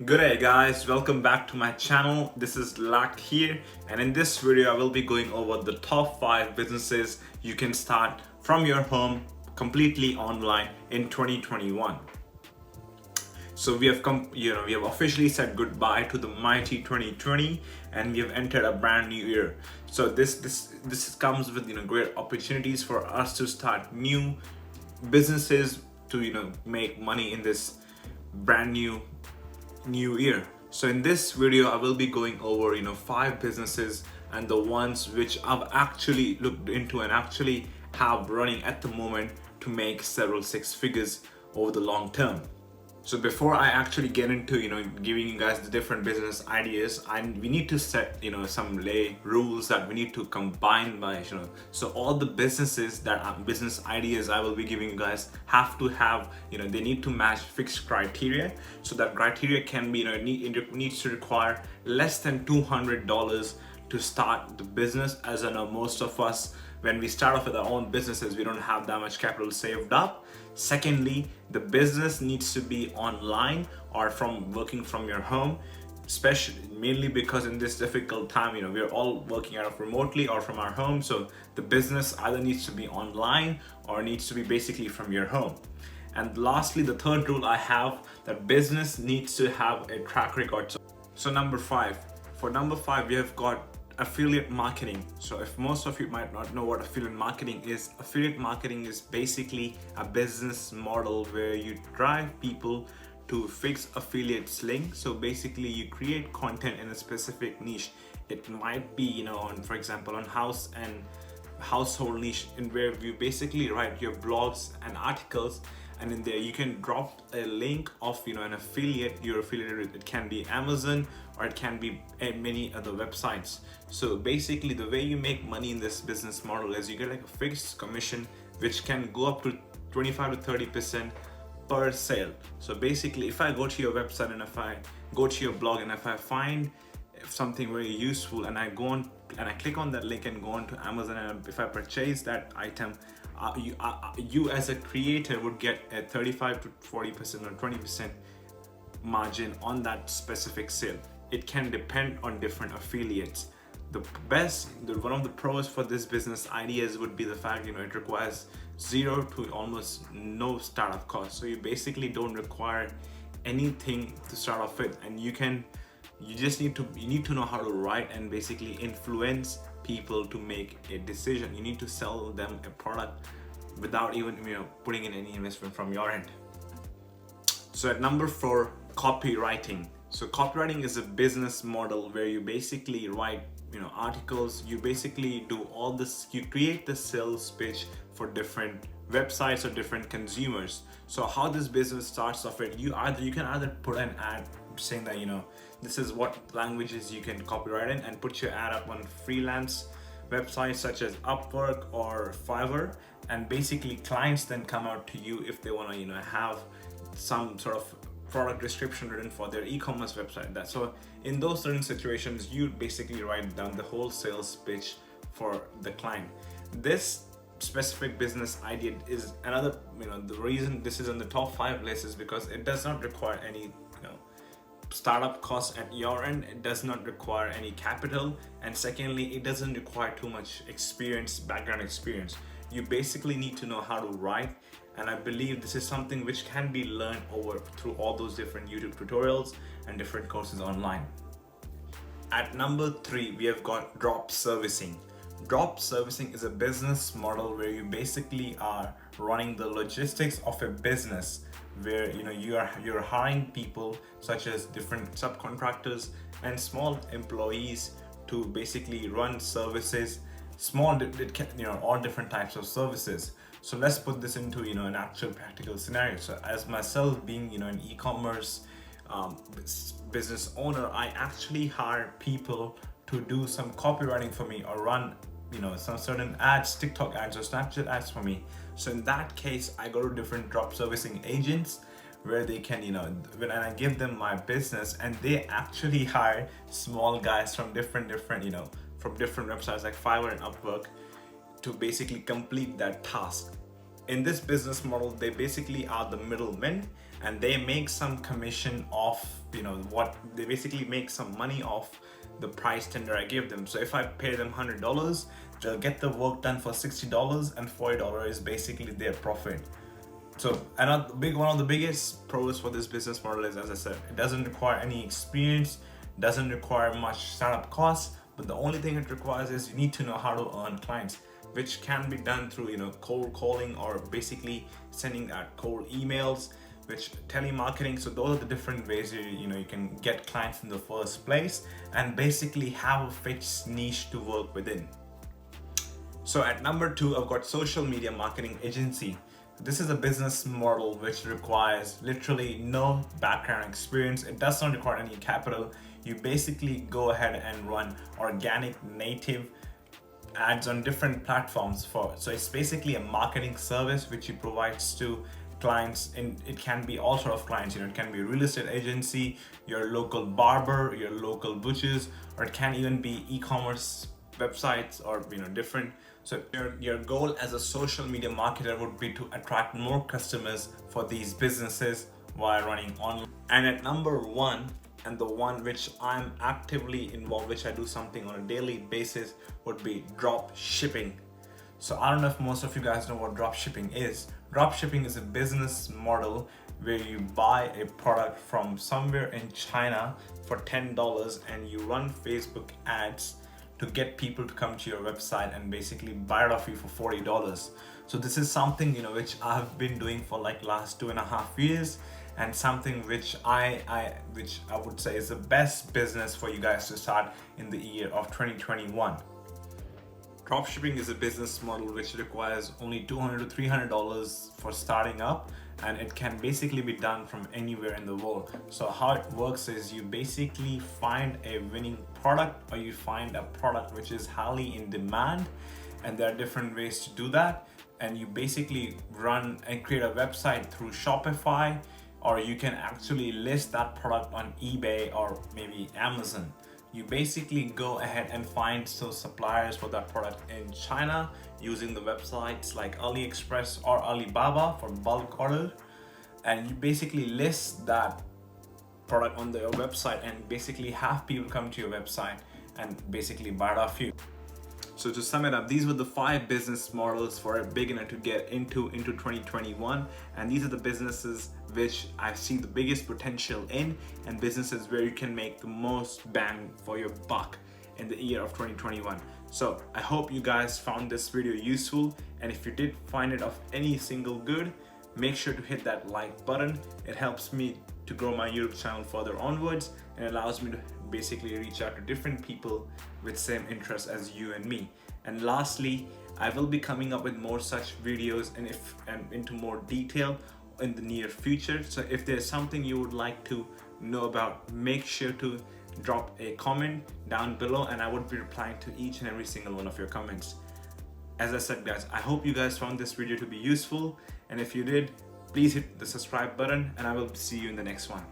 Good day guys, welcome back to my channel. This is Lak here, and in this video I will be going over the top 5 businesses you can start from your home completely online in 2021. So we have we have officially said goodbye to the mighty 2020 and we have entered a brand new year. So this comes with great opportunities for us to start new businesses to make money in this brand new year. So in this video I will be going over 5 businesses and the ones which I've actually looked into and actually have running at the moment to make several six figures over the long term. So before I actually get into giving you guys the different business ideas, we need to set some rules that we need to combine by so all the businesses that are business ideas I will be giving you guys have to have they need to match fixed criteria. So that criteria can be needs to require less than $200 to start the business. As I know, most of us, when we start off with our own businesses, we don't have that much capital saved up. Secondly, the business needs to be online or from working from your home, especially mainly because in this difficult time, we're all working out of remotely or from our home. So the business either needs to be online or needs to be basically from your home. And lastly, the third rule I have, that business needs to have a track record. So number 5, for number 5, we have got affiliate marketing. So if most of you might not know what affiliate marketing is basically a business model where you drive people to fix affiliates link. So basically you create content in a specific niche. It might be on, for example, on house and household niche, in where you basically write your blogs and articles, and in there you can drop a link of an affiliate you're affiliated with. It can be Amazon or it can be many other websites. So basically the way you make money in this business model is you get like a fixed commission which can go up to 25 to 30% per sale. So basically if I go to your website and if I go to your blog and if I find something very useful and I go on and I click on that link and go on to Amazon, and if I purchase that item, you as a creator would get a 35 to 40% or 20% margin on that specific sale. It can depend on different affiliates. One of the pros for this business ideas would be the fact it requires zero to almost no startup cost. So you basically don't require anything to start off with, and you need to know how to write and basically influence people to make a decision. You need to sell them a product without even putting in any investment from your end. So at number 4, copywriting. So copywriting is a business model where you basically write articles. You basically do all this. You create the sales pitch for different websites or different consumers. So how this business starts off, you can either put an ad saying that this is what languages you can copyright in, and put your ad up on freelance websites such as Upwork or Fiverr, and basically clients then come out to you if they want to have some sort of product description written for their e-commerce website. So in those certain situations, you basically write down the whole sales pitch for the client. This specific business idea is another, the reason this is on the top 5 list is because it does not require any startup costs at your end. It does not require any capital, and secondly, it doesn't require too much background experience. You basically need to know how to write, and I believe this is something which can be learned through all those different YouTube tutorials and different courses online. At number 3, we have got drop servicing. Drop servicing is a business model where you basically are running the logistics of a business, where you're hiring people such as different subcontractors and small employees to basically run services, all different types of services. So let's put this into an actual practical scenario. So as myself being an e-commerce business owner, I actually hire people to do some copywriting for me or run some certain ads, TikTok ads or Snapchat ads for me. So in that case, I go to different drop servicing agents where they can when I give them my business, and they actually hire small guys from different websites like Fiverr and Upwork to basically complete that task. In this business model, they basically are the middlemen, and they make some commission off, you know, what they basically make some money off the price tender I give them. So if I pay them $100, they'll get the work done for $60, and $40 is basically their profit. So one of the biggest pros for this business model is, as I said, it doesn't require any experience, doesn't require much startup costs, but the only thing it requires is you need to know how to earn clients, which can be done through, you know, cold calling, or basically sending out cold emails, which telemarketing. So those are the different ways you can get clients in the first place, and basically have a fixed niche to work within. So at number 2, I've got social media marketing agency. This is a business model which requires literally no background experience. It does not require any capital. You basically go ahead and run organic native ads on different platforms so it's basically a marketing service which you provides to clients, and it can be all sort of clients. You know, it can be a real estate agency, your local barber, your local butchers, or it can even be e-commerce websites, or, you know, different. So your goal as a social media marketer would be to attract more customers for these businesses while running online. And at number 1, and the one which I'm actively involved, which I do something on a daily basis, would be drop shipping. So I don't know if most of you guys know what drop shipping is. Drop shipping is a business model where you buy a product from somewhere in China for $10, and you run Facebook ads to get people to come to your website and basically buy it off you for $40. So this is something, you know, which I've been doing for like last 2.5 years, and something which I would say is the best business for you guys to start in the year of 2021. Dropshipping is a business model which requires only $200 to $300 for starting up, and it can basically be done from anywhere in the world. So how it works is you basically find a winning product, or you find a product which is highly in demand, and there are different ways to do that. And you basically run and create a website through Shopify, or you can actually list that product on eBay or maybe Amazon. You basically go ahead and find those suppliers for that product in China using the websites like AliExpress or Alibaba for bulk order, and you basically list that product on their website and basically have people come to your website and basically buy it off you. So to sum it up, these were the 5 business models for a beginner to get into 2021, and these are the businesses which I see the biggest potential in, and businesses where you can make the most bang for your buck in the year of 2021. So I hope you guys found this video useful, and if you did find it of any single good, make sure to hit that like button. It helps me to grow my YouTube channel further onwards, and allows me to basically reach out to different people with same interests as you and me. And lastly, I will be coming up with more such videos and into more detail in the near future. So if there's something you would like to know about, make sure to drop a comment down below, and I would be replying to each and every single one of your comments. As I said, guys, I hope you guys found this video to be useful, and if you did, please hit the subscribe button, and I will see you in the next one.